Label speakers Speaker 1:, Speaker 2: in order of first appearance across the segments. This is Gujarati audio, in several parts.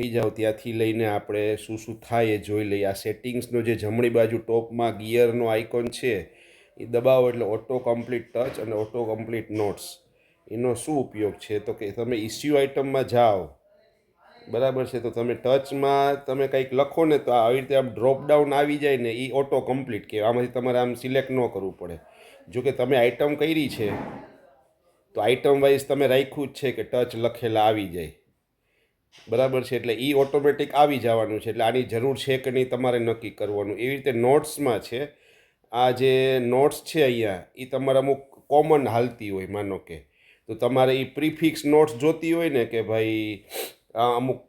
Speaker 1: થઈ જાઓ ત્યાંથી લઈને આપણે શું થાય એ જોઈ લઈએ. આ સેટિંગ્સનો જે જમણી બાજુ ટોપમાં ગિયરનો આઇકોન છે એ દબાવો એટલે ઓટો કમ્પ્લીટ ટચ અને ઓટો કમ્પ્લીટ નોટ્સ. એનો શું ઉપયોગ છે તો કે તમે ઇસ્યુ આઇટમમાં જાઓ, બરાબર છે, તો તમે ટચમાં તમે કંઈક લખો ને તો આવી રીતે આમ ડ્રોપ ડાઉન આવી જાય ને એ ઓટો કમ્પ્લીટ કે આમાંથી તમારે આમ સિલેક્ટ ન કરવું પડે. જો કે તમે આઇટમ કરી છે તો આઇટમ વાઇઝ તમે રાખ્યું જ છે કે ટચ લખેલા આવી જાય, બરાબર છે, એટલે એ ઓટોમેટિક આવી જવાનું છે. એટલે આની જરૂર છે કે નહીં તમારે નક્કી કરવાનું. એવી રીતે નોટ્સમાં છે, આ જે નોટ્સ છે અહીંયા એ તમારે અમુક કોમન હાલતી હોય, માનો કે તો તમારે એ પ્રીફિક્સ નોટ્સ જોતી હોય ને કે ભાઈ અમુક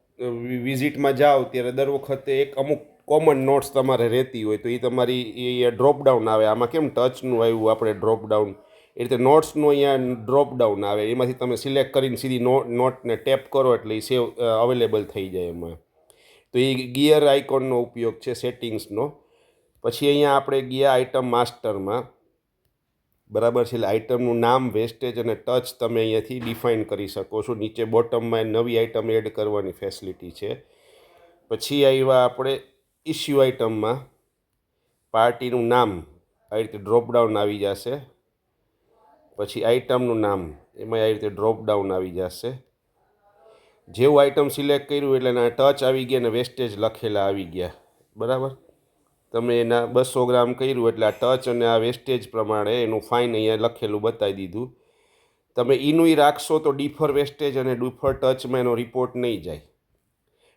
Speaker 1: વિઝિટમાં જાઓ ત્યારે દર વખતે એક અમુક કોમન નોટ્સ તમારે રહેતી હોય તો એ તમારી એ ડ્રોપડાઉન આવે. આમાં કેમ ટચનું આવ્યું આપણે ડ્રોપડાઉન, એ રીતે નોટ્સનું અહીંયા ડ્રોપડાઉન આવે, એમાંથી તમે સિલેક્ટ કરીને સીધી નોટને ટેપ કરો એટલે એ સેવ અવેલેબલ થઈ જાય એમાં. તો એ ગિયર આઇકોનનો ઉપયોગ છે સેટિંગ્સનો. પછી અહીંયા આપણે ગયા આઇટમ માસ્ટરમાં, બરાબર છે, એટલે આઇટમનું નામ, વેસ્ટેજ અને ટચ તમે અહીંયાથી ડિફાઇન કરી શકો છો. નીચે બોટમમાં નવી આઇટમ એડ કરવાની ફેસિલિટી છે. પછી આવ્યા આપણે ઇસ્યુ આઇટમમાં, પાર્ટીનું નામ આવી રીતે ડ્રોપડાઉન આવી જશે. પછી આઇટમનું નામ એમાં આવી રીતે ડ્રોપડાઉન આવી જશે. જેવું આઇટમ સિલેક્ટ કર્યું એટલે એના ટચ આવી ગયા અને વેસ્ટેજ લખેલા આવી ગયા, બરાબર. તમે એના 200 ગ્રામ કર્યું એટલે આ ટચ અને આ વેસ્ટેજ પ્રમાણે એનું ફાઇન અહીંયા લખેલું બતાવી દીધું. તમે એનું રાખશો તો ડિફર વેસ્ટેજ અને ડિફર ટચમાં એનો રિપોર્ટ નહીં જાય,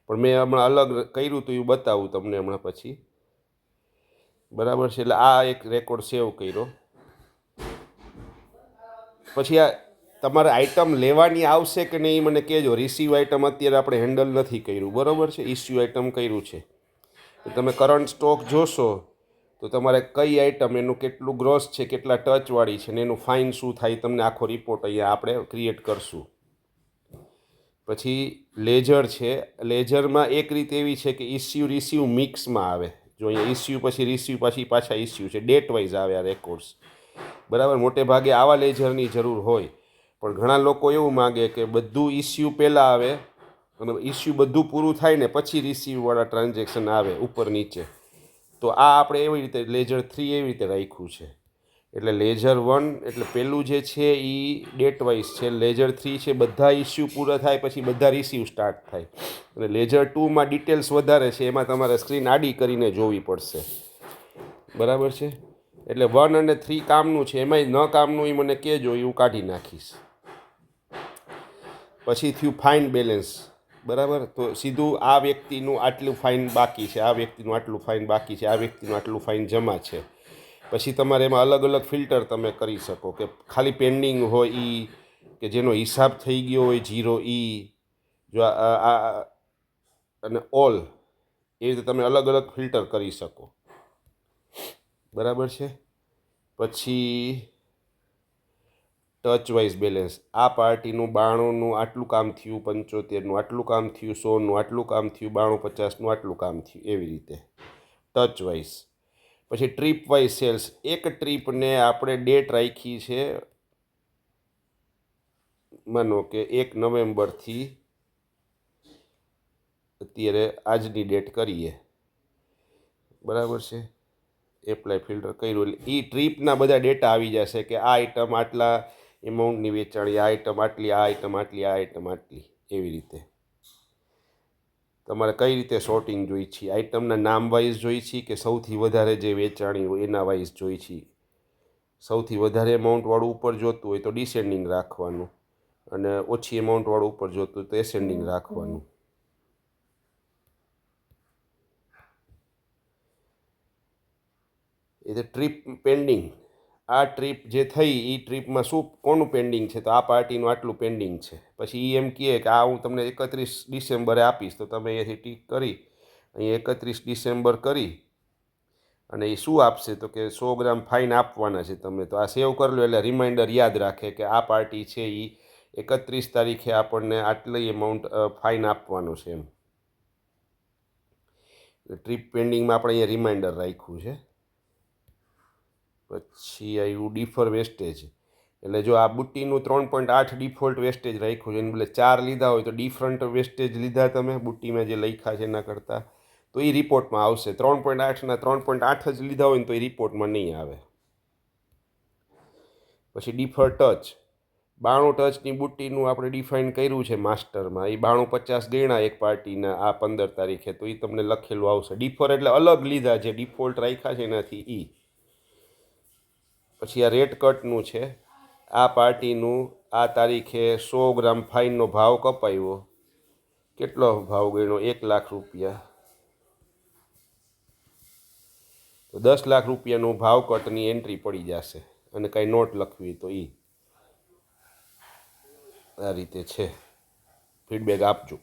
Speaker 1: પણ મેં હમણાં અલગ કર્યું તો એવું બતાવું તમને હમણાં પછી, બરાબર છે. એટલે આ એક રેકોર્ડ સેવ કર્યો. પછી આ તમારે આઇટમ લેવાની આવશે કે નહીં મને કહેજો. રિસીવ આઇટમ અત્યારે આપણે હેન્ડલ નથી કર્યું, બરાબર છે, ઇસ્યુ આઇટમ કર્યું છે. તો તમે કરંટ સ્ટોક જોશો તો તમારે કઈ આઇટમ, એનું કેટલું ગ્રોસ છે, કેટલા ટચવાળી છે ને એનું ફાઇન શું થાય તમને આખો રિપોર્ટ અહીંયા આપણે ક્રિએટ કરશું. પછી લેજર છે. લેજરમાં એક રીત એવી છે કે ઇસ્યુ રિસીવ મિક્સમાં આવે. જો અહીંયા ઇસ્યુ પછી રિસીવ પછી પાછા ઇસ્યુ છે, ડેટ વાઇઝ આવે આ રેકોર્ડ્સ, બરાબર. મોટે ભાગે આવા લેજરની જરૂર હોય, પણ ઘણા લોકો એવું માગે કે બધું ઇસ્યુ પહેલાં આવે અને ઇસ્યુ બધું પૂરું થાય ને પછી રિસીવવાળા ટ્રાન્ઝેક્શન આવે ઉપર નીચે. તો આ આપણે એવી રીતે લેજર 3 એવી રીતે રાખ્યું છે. એટલે લેજર 1 એટલે પહેલું જે છે એ ડેટ વાઇઝ છે. લેજર 3 છે બધા ઇસ્યુ પૂરા થાય પછી બધા રિસીવ સ્ટાર્ટ થાય. અને લેજર 2માં ડિટેલ્સ વધારે છે, એમાં તમારે સ્ક્રીન આડી કરીને જોવી પડશે, બરાબર છે. એટલે 1 અને 3 કામનું છે, એમાંય ન કામનું એ મને કહેજો, એવું કાઢી નાખીશ. પછી થયું ફાઇન બેલેન્સ, બરાબર. તો સીધું આ વ્યક્તિનું આટલું ફાઇન બાકી છે, આ વ્યક્તિનું આટલું ફાઇન બાકી છે, આ વ્યક્તિનું આટલું ફાઇન જમા છે. પછી તમારે એમાં અલગ અલગ ફિલ્ટર તમે કરી શકો કે ખાલી પેન્ડિંગ હોય એ, કે જેનો હિસાબ થઈ ગયો હોય 0 એ, જો આ અને ઓલ, એ રીતે તમે અલગ અલગ ફિલ્ટર કરી શકો, બરાબર છે. પછી ટચ વાઇઝ બેલેન્સ, આ પાર્ટીનું 92નું આટલું કામ થયું, 75નું આટલું કામ થયું, 100નું આટલું કામ થયું, 92 50નું આટલું કામ થયું, એવી રીતે ટચ વાઇઝ. પછી ટ્રીપ વાઇઝ સેલ્સ, એક ટ્રીપને આપણે ડેટ રાખી છે, માનો કે 1 નવેમ્બરથી અત્યારે આજની ડેટ કરીએ, બરાબર છે. એપ્લાય ફિલ્ટર કર્યું એટલે એ ટ્રીપના બધા ડેટા આવી જશે કે આ આઈટમ આટલા એમાઉન્ટની વેચાણી, આ આઈટમ આટલી, આ આઈટમ આટલી, આ આઈટમ આટલી, એવી રીતે. તમારે કઈ રીતે શોર્ટિંગ જોઈ છે, આઈટમના નામ વાઇઝ જોઈ છે કે સૌથી વધારે જે વેચાણી હોય એના વાઇઝ જોઈ છે. સૌથી વધારે એમાઉન્ટવાળું ઉપર જોતું હોય તો ડિસેન્ડિંગ રાખવાનું, અને ઓછી એમાઉન્ટવાળું ઉપર જોતું હોય તો એસેન્ડિંગ રાખવાનું. એ ટ્રીપ પેન્ડિંગ, આ ટ્રીપ જે થઈ એ ટ્રીપમાં શું કોનું પેન્ડિંગ છે, તો આ પાર્ટીનું આટલું પેન્ડિંગ છે. પછી એ એમ કહે કે આ હું તમને 31 ડિસેમ્બરે આપીશ, તો તમે અહીંયાથી ટીક કરી અહીં 31 ડિસેમ્બર કરી અને એ શું આપશે તો કે 100 ગ્રામ ફાઇન આપવાના છે તમે. તો આ સેવ કરી લો એટલે રિમાઇન્ડર યાદ રાખે કે આ પાર્ટી છે એ 31 તારીખે આપણને આટલી એમાઉન્ટ ફાઇન આપવાનો છે એમ. ટ્રીપ પેન્ડિંગમાં આપણે અહીંયા રિમાઇન્ડર રાખ્યું છે. પછી આવ્યું ડિફર વેસ્ટેજ. એટલે જો આ બુટ્ટીનું 3.8 ડિફોલ્ટ વેસ્ટેજ રાખ્યું છે એને બદલે 4 લીધા હોય તો ડિફરન્ટ વેસ્ટેજ લીધા તમે બુટ્ટીમાં જે લખ્યા છે એના કરતાં, તો એ રિપોર્ટમાં આવશે. 3.8ના 3.8 જ લીધા હોય ને તો એ રિપોર્ટમાં નહીં આવે. પછી ડિફર ટચ 92 ટચની બુટ્ટીનું આપણે ડિફાઇન કર્યું છે માસ્ટરમાં, એ 92 50 ગણ્યા એક પાર્ટીના આ 15 તારીખે, તો એ તમને લખેલું આવશે. ડિફર એટલે અલગ લીધા, જે ડિફોલ્ટ રાખ્યા છે એનાથી એ. પછી આ રેટ કટનું છે, આ પાર્ટીનું આ તારીખે 100 ગ્રામ ફાઇનનો ભાવ કપાયો. કેટલો ભાવ ગણ્યો? 1 લાખ રૂપિયા. તો 10 લાખ રૂપિયાનું ભાવ કટની એન્ટ્રી પડી જશે. અને કાંઈ નોટ લખવી તો એ આ રીતે છે. ફીડબેક આપજો.